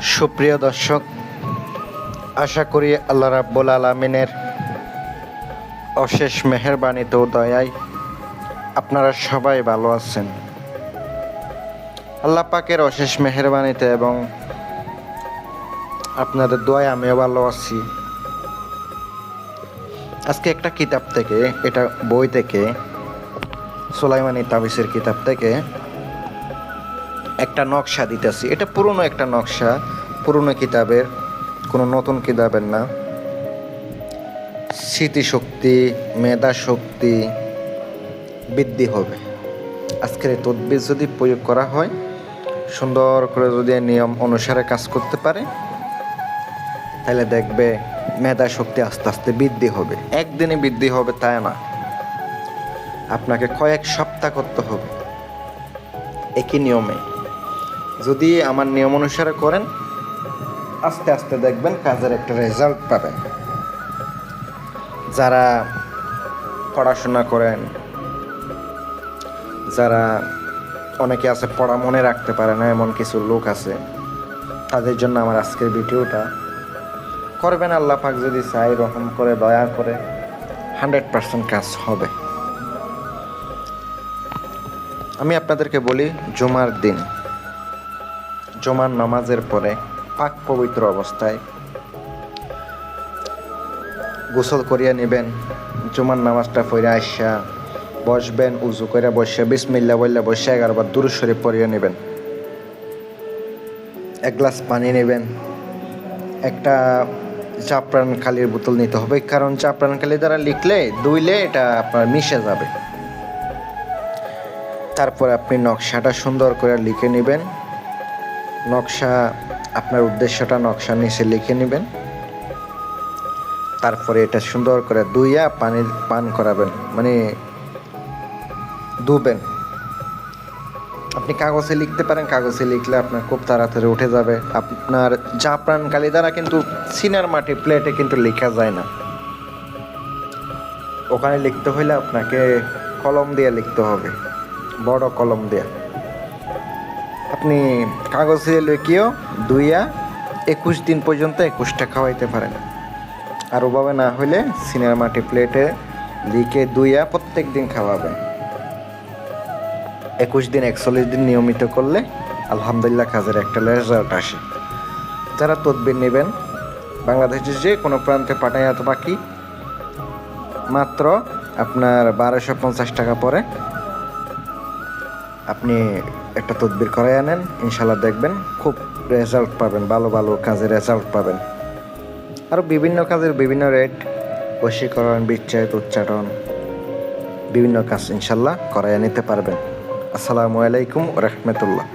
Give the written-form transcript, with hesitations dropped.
সুপ্রিয় দর্শক, আশা করি আল্লাহ রাব্বুল আলামিনের অশেষ মেহেরবানিতে ও দয়ায় আপনারা সবাই ভালো আছেন। আল্লাহ পাকের অশেষ মেহেরবানিতে এবং আপনাদের দোয়ায় আমিও ভালো আছি। আজকে একটা কিতাব থেকে, এটা বই থেকে, সুলাইমানি তাবিসের কিতাব থেকে একটা নকশা দিতেছি। এটা পুরনো একটা নকশা, পুরনো কিতাবের, কোনো নতুন কিতাবের না। স্মৃতিশক্তি, মেধা শক্তি বৃদ্ধি হবে। আজকের এই তদবির যদি প্রয়োগ করা হয়, সুন্দর করে যদি নিয়ম অনুসারে কাজ করতে পারে, তাহলে দেখবে মেধা শক্তি আস্তে আস্তে বৃদ্ধি হবে। একদিনে বৃদ্ধি হবে তাই না, আপনাকে কয়েক সপ্তাহ করতে হবে একই নিয়মে। যদি আমার নিয়ম অনুসারে করেন, আস্তে আস্তে দেখবেন কাজের একটা রেজাল্ট পাবেন। যারা পড়াশোনা করেন, যারা অনেকে আছে পড়া মনে রাখতে পারে না, এমন কিছু লোক আছে, তাদের জন্য আমার আজকের ভিডিওটা করবেন। আল্লাহ পাক যদি চাই, রহম করে, দয়া করে 100% কাজ হবে। আমি আপনাদেরকে বলি, জুমার দিন, জুমার নামাজের পরে পাক পবিত্র অবস্থায় গোসল করিয়া নেবেন। জুমার নামাজটা পড়ে আইসা বসবেন, উজু করে বসে বিসমিল্লাহ বললে বসে 11 বার দুরূদ শরীফ পড়িয়া নেবেন। এক গ্লাস পানি নেবেন, একটা জাফরান কালির বোতল নিতে হবে, কারণ জাফরান কালি দ্বারা লিখলে, ধুইলে এটা আপনার মিশে যাবে। তারপর আপনি নকশাটা সুন্দর করে লিখে নেবেন। নকশা, আপনার উদ্দেশ্যটা নকশার নিচে লিখে নেবেন। তারপরে এটা সুন্দর করে ধুইয়া পানি পান করাবেন, মানে ধুবেন। আপনি কাগজে লিখতে পারেন, কাগজে লিখলে আপনার খুব তাড়াতাড়ি উঠে যাবে। আপনার জাফরান কালি দ্বারা কিন্তু সিনার মাটি প্লেটে কিন্তু লেখা যায় না। ওখানে লিখতে হইলে আপনাকে কলম দিয়ে লিখতে হবে, বড় কলম দিয়ে। আপনি কাগজে লিখিও ধুইয়া 21 দিন পর্যন্ত 21টা খাওয়াইতে পারেন। আর ওভাবে না হইলে সিনার মাটি প্লেটে লিখে ধুইয়া প্রত্যেক দিন খাওয়াবেন। 21 দিন 41 দিন নিয়মিত করলে আলহামদুলিল্লাহ কাজের একটা রেজাল্ট আসে। যারা তদবির নেবেন, বাংলাদেশের যে কোনো প্রান্তে পাঠায়, এত বাকি মাত্র আপনার 1250 টাকা পরে আপনি একটা তদবির করাই আনেন, ইনশাল্লাহ দেখবেন খুব রেজাল্ট পাবেন, ভালো ভালো কাজের রেজাল্ট পাবেন। আরও বিভিন্ন কাজের বিভিন্ন রেট, বশীকরণ, বিচ্ছেদ, উচ্চারণ, বিভিন্ন কাজ ইনশাল্লাহ করাইয়া নিতে পারবেন। আসসালামু আলাইকুম ওয়া রাহমাতুল্লাহ।